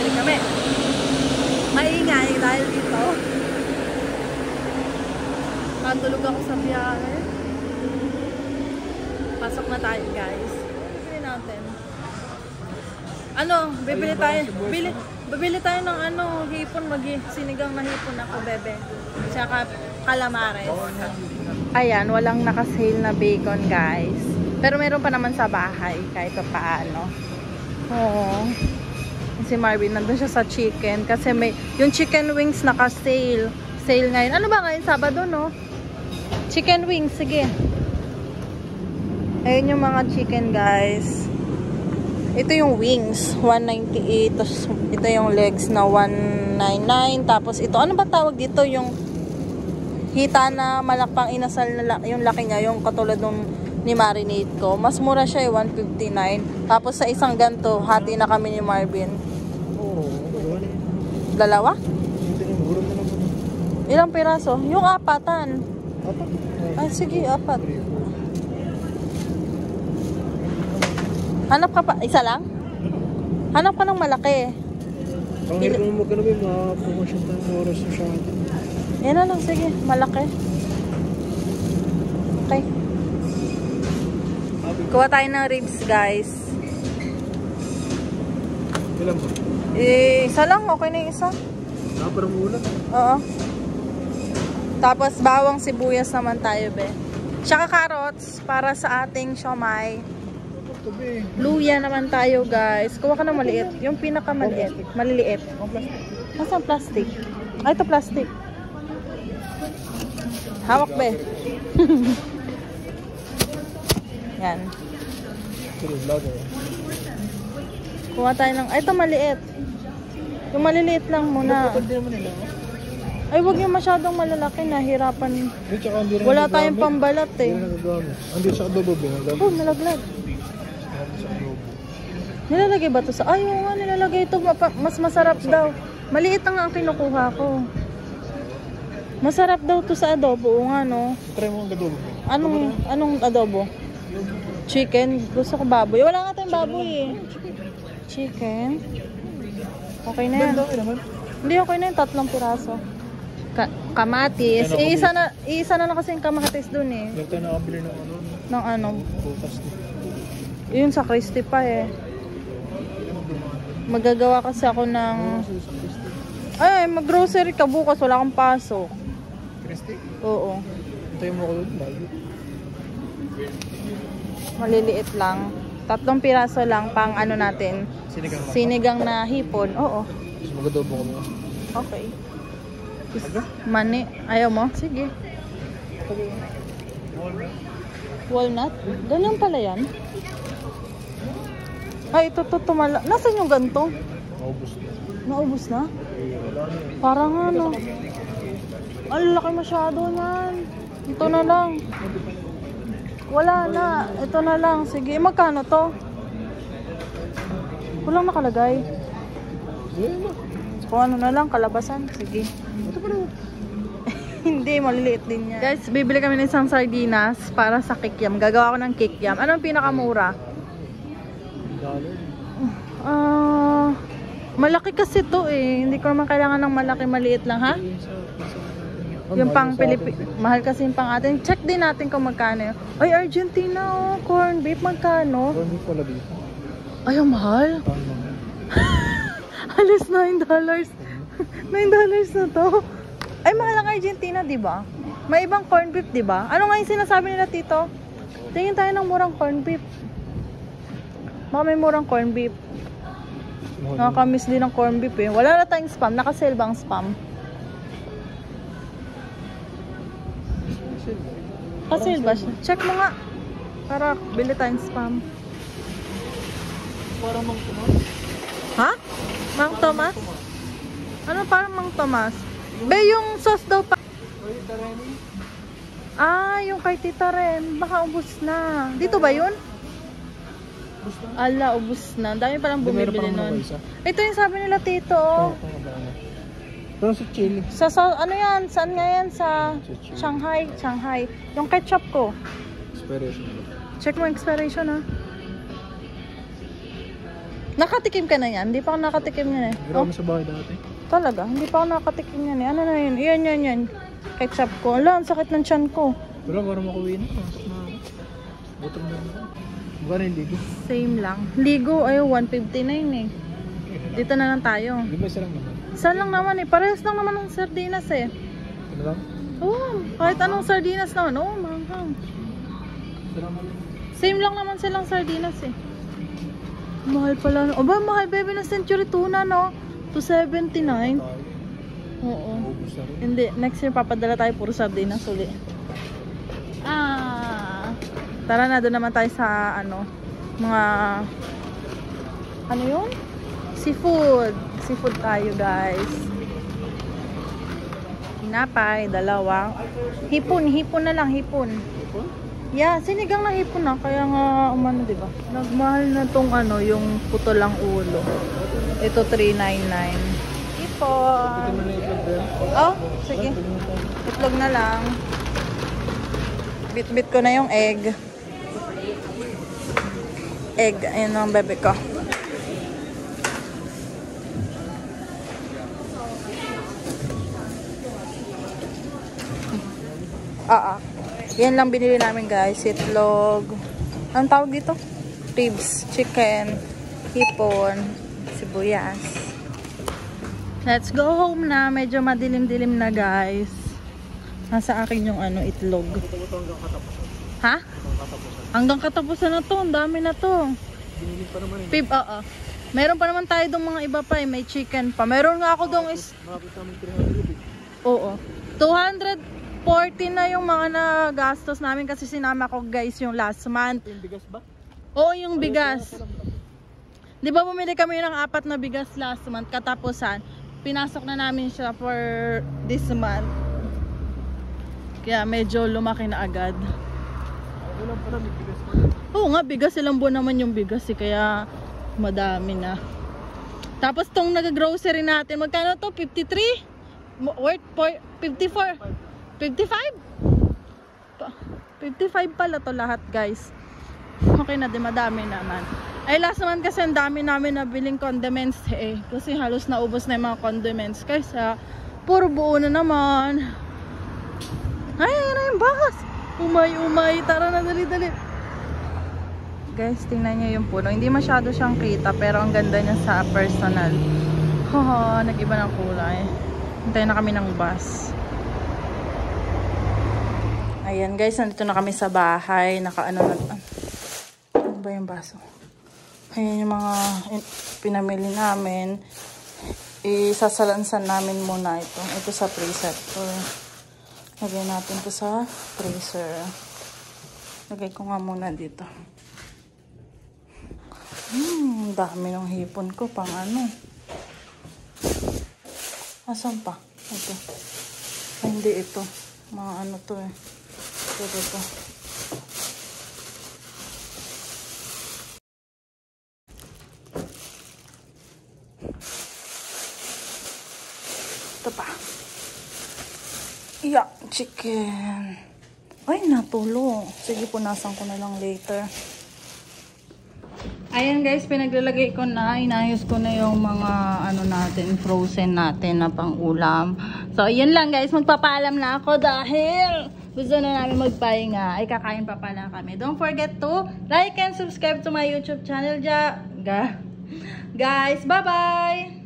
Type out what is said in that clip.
bumili kami. Maingay dahil dito. Pantulog ako sa biyahe. Pasok na tayo, guys. Bibili natin. Ano, bibili tayo ng hipon, sinigang na hipon ako, bebe. Tsaka calamares. Ayan, walang nakasale na bacon, guys. Pero meron pa naman sa bahay, kahit pa paano. Oo. Si Marvin, nandun siya sa chicken. Kasi yung chicken wings naka-sale. Sale ngayon. Ano ba ngayon? Sabado, no? Chicken wings, sige. Ayun yung mga chicken, guys. Ito yung wings, 198. Tapos ito yung legs na 199. Tapos ito, ano ba tawag dito? Yung hita na malakpang inasal na yung laki niya, yung katulad nung ni marinate ko. Mas mura siya, 159. Tapos sa isang ganto, hati na kami ni Marvin. Dalawa? Ilang piraso? Yung apatan. Ay, sige, apat. Hanap ka pa? Isa lang? Hanap ka ng malaki. Ang hirap mo magkano ba mga promotion tayo oras na siya. Yan na lang, sige. Malaki. Okay. Kuha tayo ng ribs, guys. Ilan ba? Isa lang. Okay na yung isa. Parang ulam. Oo. Tapos bawang sibuyas naman tayo, be. Tsaka carrots para sa ating siomai. Luya naman tayo, guys. Kuha ka ng maliit. Yung pinakamaliit. Maliliit. Nasaan plastic? Ay, ito plastic. Hawak, be. Yan. Kuha tayo ng... Ay, ito maliit. Yung maliliit lang muna. Ay, wag yung masyadong malalaki. Nahirapan. Wala tayong pambalat, eh. Hindi sa adobo, oh, nalaglag. Nilalagay ba ito sa... Ay, nga, nilalagay ito. Mas masarap daw. Maliit ang kinukuha ko. Masarap daw to sa adobo. O nga, no? Try mo ang adobo. Anong adobo? Chicken. Gusto ko baboy. Wala nga tayong baboy, eh. Chicken. Okay na yan. Hindi, okay na yung 3 piraso. Kamatis. Isa na lang kasi yung kamatis dun, eh. Huwag tayo nakabili ng ano. Ng ano? Bukas na. Yun sa Christy pa, eh. Magagawa kasi ako ng... Ay, mag-grocery ka bukas. Wala kang pasok. Christy? Oo. Hintayin mo ako doon. Bago. Maliliit lang. 3 piraso lang pang ano natin. Sinigang na hipon. Oo. Mas mag-adobo ko mo. Okay. Mani. Ayaw mo? Sige. Walnut? Ganyan pala yan. Ay, ito tumala. Nasaan yung ganito? Naubos na. Naubos na? Parang ano. Ang laki masyado yan. Ito na lang. Wala na. Ito na lang. Sige. Magkano to? Walang nakalagay. Kung ano na lang, kalabasan. Sige. Ito pa rin. Hindi, maliliit din yan. Guys, bibili kami ng isang sardinas para sa kikiam. Gagawa ko ng kikiam. Anong pinakamura? Malaki kasi to eh. Hindi ko naman kailangan ng malaki, maliit lang, ha? Yung pang Pilipinas. Mahal kasi yung pang atin. Check din natin kung magkano yun. Ay, Argentina, oh. Corn beef, magkano? Corn beef pala dito. Ay, ang mahal. Halos $9. $9 na to. Ay, mahal ang Argentina, di ba? May ibang corn beef, di ba? Ano nga yung sinasabi nila, tito? Tingin tayo ng murang corn beef. Baka may murang corn beef. Nakakamiss din ng corn beef, eh. Wala na tayong spam. Nakasale bang spam? Nakasale ba siya? Check mo nga. Para bili tayong spam. Parang Mang Tomas. Ha? Mang Tomas? Ano parang Mang Tomas? Be, yung sauce daw pa. Ah, yung kay Tita Ren. Baka ubos na. Dito ba yun? Ala, ubos na. Dami palang bumibili nun. Ito yung sabi nila, Tito. Pero sa chili. Sa ano yan? Saan nga yan? Sa Shanghai. Shanghai. Yung ketchup ko. Expiration. Check mo expiration, ha? Nakatikim ka na yan? Hindi pa ako nakatikim yan eh. Meron kami sa bahay dati. Talaga? Hindi pa ako nakatikim yan eh. Ano na yun? Yan. Ketchup ko. Ala, ang sakit ng tiyan ko. Pero parang makuwi na. Butong na naman. Magkano yung ligo? Same lang. Ligo, ay 159 eh. Dito na lang tayo. Di ba isa lang naman? Isa lang naman eh. Parehas lang naman ng sardinas eh. Ano lang? Oo, kahit anong sardinas naman. Oo, manghang. Isa lang naman. Same lang naman silang sardinas eh. Mahal pala. O ba, mahal baby ng Century Tuna, no? 279. Oo. Ubus na rin. Hindi, next year papadala tayo puro sardinas uli. Tara na, doon naman tayo sa mga yun? Seafood tayo guys. Tinapay, dalawa. Hipon na lang, hipon. Yeah, sinigang na hipon na, kaya nga diba? Nagmahal na tong yung puto lang ulo. Ito 399. Hipon. Oh, sige. Itlog na lang. Bit-bit ko na yung egg. Ayun ang bebe ko. Yan lang binili namin guys. Itlog. Anong tawag dito? Ribs, chicken, hipon, sibuyas. Let's go home na. Medyo madilim-dilim na guys. Nasa akin yung itlog. Ha? Hanggang katapusan na to. Ang dami na to. Binili pa naman eh. Meron pa naman tayo dong mga iba pa eh. May chicken pa. Meron nga ako dong Makakita namin 300 eh. Oo. 240 na yung mga nagastos namin kasi sinama ko guys yung last month. Yung bigas ba? Oo, yung bigas. Di ba bumili kami ng 4 na bigas last month katapusan? Pinasok na namin siya for this month. Kaya medyo lumaki na agad. Ulam pala, may bigas pa. Oo nga, bigas. Ilang buwan naman yung bigas eh, kaya madami na. Tapos tong nag-grocery natin, magkano to? 53? Worth 54? 55? 55 pala to lahat guys. Okay na, di madami naman. Ay last naman kasi ang dami namin nabiling condiments eh. Kasi halos naubos na yung mga condiments. Kaysa puro buo na naman. Ay, ayun na yung bakas. Umay. Tara na, dali. Guys, tingnan nyo yung puno. Hindi masyado siyang kita, pero ang ganda niya sa personal. Haha, nag-iba ng kulay. Hintayin na kami ng bus. Ayan guys, nandito na kami sa bahay. Ano ba yung baso? Ayan yung mga pinamili namin. Isasalansan namin muna ito. Ito sa freezer. Lagay natin ito sa freezer. Lagay ko nga muna dito. Dami ng hipon ko. Pang asan pa? Ito. Ay, hindi ito. Mga to eh. Ito. Ito pa. Yeah, chicken. Ay, natulo. Sige, punasan ko na lang later. Ayan guys, pinaglalagay ko na, inayos ko na yung mga natin, frozen natin na pang ulam. So, ayan lang guys, magpapaalam na ako dahil gusto na namin magpahinga. Ay, kakain pa pala kami. Don't forget to like and subscribe to my YouTube channel. Guys, bye-bye!